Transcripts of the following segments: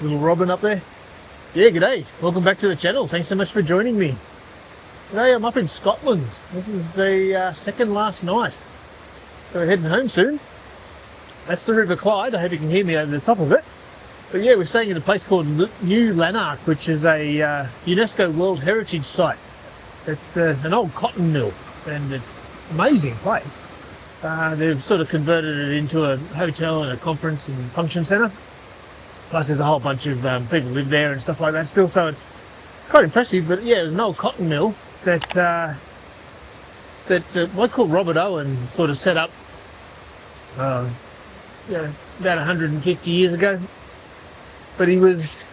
little robin up there. Yeah, g'day. Welcome back to the channel. Thanks so much for joining me. Today I'm up in Scotland. This is the second last night. So we're heading home soon. That's the River Clyde. I hope you can hear me over the top of it. But yeah, we're staying in a place called New Lanark, which is a UNESCO World Heritage Site. It's an old cotton mill, and it's an amazing place. They've sort of converted it into a hotel and a conference and function centre. Plus there's a whole bunch of people live there and stuff like that still, so it's quite impressive. But yeah, it was an old cotton mill that Michael Robert Owen sort of set up about 150 years ago. But he was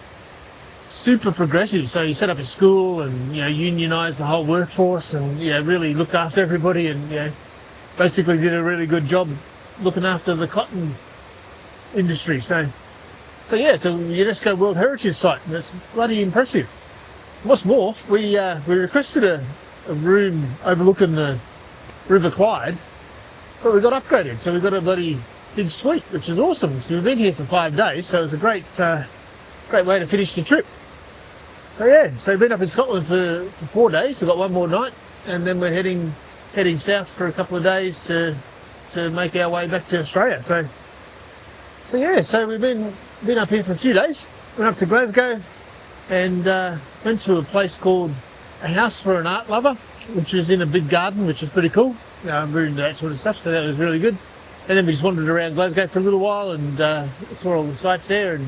super progressive, so he set up a school and unionised the whole workforce and really looked after everybody and basically did a really good job looking after the cotton industry. So yeah, it's a UNESCO World Heritage Site, and it's bloody impressive. What's more, we requested a room overlooking the River Clyde, but we got upgraded, so we got a bloody big suite, which is awesome. So we've been here for 5 days, so it's a great way to finish the trip. So yeah, so we've been up in Scotland for 4 days. We've got one more night, and then we're heading south for a couple of days to make our way back to Australia. So yeah, so we've been up here for a few days. Went up to Glasgow and went to a place called A House for an Art Lover, which was in a big garden, which is pretty cool. I'm really into that sort of stuff, so that was really good. And then we just wandered around Glasgow for a little while and saw all the sights there. And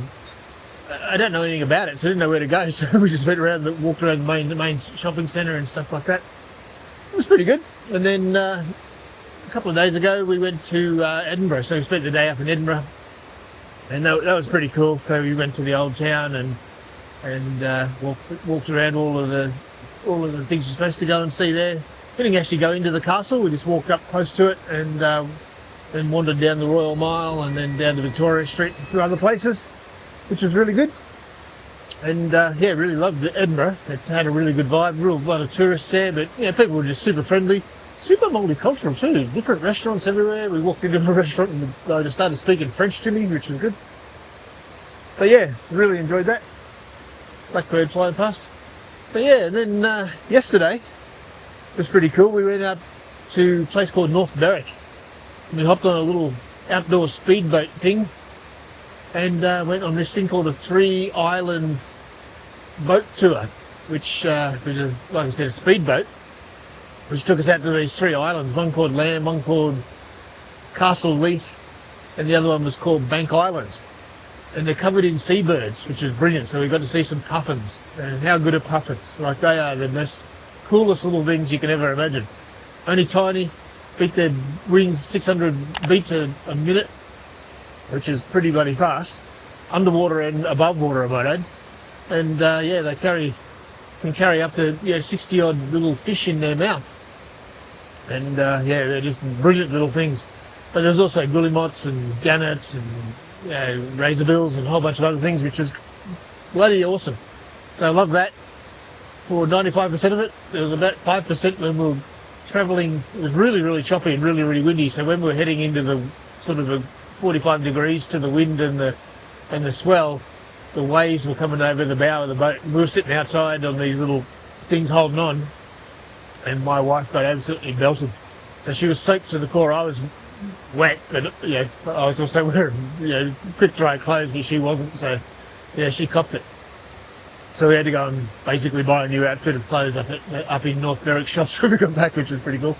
I don't know anything about it, so I didn't know where to go. So we just went around, walked around the main shopping centre and stuff like that. It was pretty good. And then a couple of days ago we went to Edinburgh, so we spent the day up in Edinburgh. And that was pretty cool. So we went to the old town and walked around all of the things you're supposed to go and see there. We didn't actually go into the castle. We just walked up close to it and then wandered down the Royal Mile and then down to Victoria Street and a few other places, which was really good. And yeah, really loved Edinburgh. It's had a really good vibe. Real lot of tourists there, but people were just super friendly. Super multicultural too, different restaurants everywhere. We walked into a restaurant and the guy just started speaking French to me, which was good. So yeah, really enjoyed that. Blackbird flying past. So yeah, and then yesterday was pretty cool. We went up to a place called North Berwick. We hopped on a little outdoor speedboat thing and went on this thing called a 3-island boat tour, which was, like I said, a speedboat, which took us out to these 3 islands, one called Lamb, one called Castle Leith, and the other one was called Bank Island. And they're covered in seabirds, which is brilliant. So we got to see some puffins. And how good are puffins? Like, they are the most coolest little things you can ever imagine. Only tiny, beat their wings 600 beats a minute, which is pretty bloody fast. Underwater and above water, I might add. And yeah, they can carry up to 60 odd little fish in their mouth. And yeah, they're just brilliant little things. But there's also guillemots and gannets and razorbills and a whole bunch of other things, which is bloody awesome. So I love that. For 95% of it, there was about 5% when we were travelling. It was really, really choppy and really, really windy. So when we were heading into the sort of the 45 degrees to the wind and the swell, the waves were coming over the bow of the boat. We were sitting outside on these little things holding on, and my wife got absolutely belted. So she was soaked to the core. I was wet, but I was also wearing quick dry clothes, but she wasn't. So yeah, she copped it. So we had to go and basically buy a new outfit of clothes up in North Berwick shops when we got back, which was pretty cool.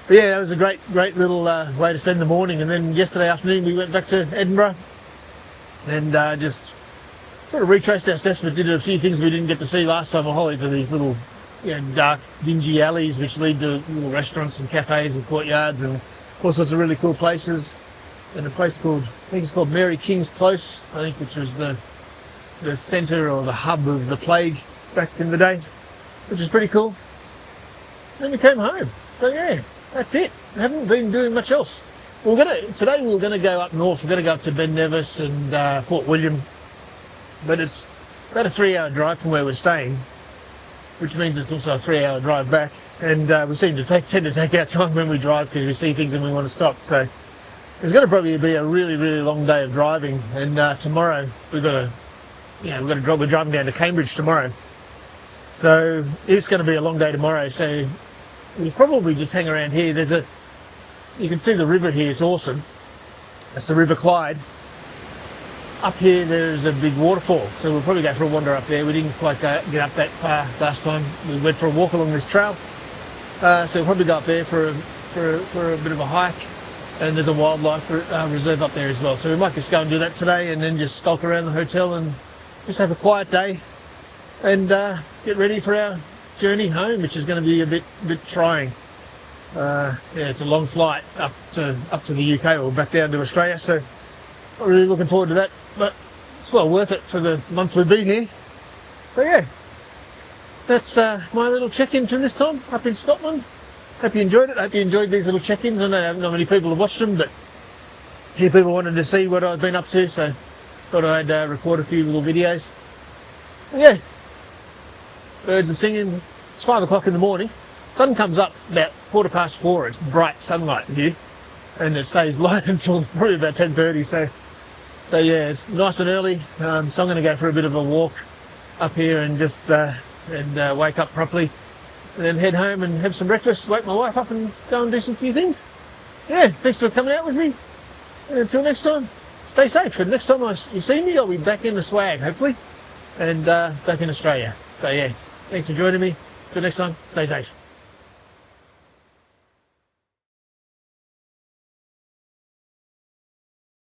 But yeah, that was a great little way to spend the morning. And then yesterday afternoon we went back to Edinburgh and just sort of retraced our steps, but did a few things we didn't get to see last time. A whole heap of these little dark, dingy alleys which lead to little restaurants and cafes and courtyards and all sorts of really cool places. And a place called, I think it's called Mary King's Close, I think, which was the centre or the hub of the plague back in the day, which is pretty cool. Then we came home. So yeah, that's it. We haven't been doing much else. Today we're gonna go up north. We're gonna go up to Ben Nevis and Fort William, but it's about a 3-hour drive from where we're staying, which means it's also a 3-hour drive back. And we seem to tend to take our time when we drive because we see things and we want to stop. So it's going to probably be a really, really long day of driving. And tomorrow we've got we're driving down to Cambridge tomorrow. So it's going to be a long day tomorrow. So we'll probably just hang around here. You can see the river here. It's awesome. That's the River Clyde. Up here there's a big waterfall, so we'll probably go for a wander up there. We didn't quite get up that far last time. We went for a walk along this trail, so we'll probably go up there for a bit of a hike. And there's a wildlife reserve up there as well, so we might just go and do that today, and then just skulk around the hotel and just have a quiet day and get ready for our journey home, which is going to be a bit trying. It's a long flight up to the UK or back down to Australia, so not really looking forward to that, but it's well worth it for the month we've been here. So yeah, so that's my little check-in from this time up in Scotland. Hope you enjoyed it. Hope you enjoyed these little check-ins. I know not many people have watched them, but a few people wanted to see what I've been up to, so thought I'd record a few little videos. But yeah, birds are singing. It's 5 o'clock in the morning. Sun comes up about 4:15. It's bright sunlight here, and it stays light until probably about 10:30. So yeah, it's nice and early. So I'm going to go for a bit of a walk up here and just wake up properly, and then head home and have some breakfast, wake my wife up and go and do some few things. Yeah, thanks for coming out with me. And until next time, stay safe. And next time you see me, I'll be back in the swag, hopefully, and back in Australia. So yeah, thanks for joining me. Till next time, stay safe.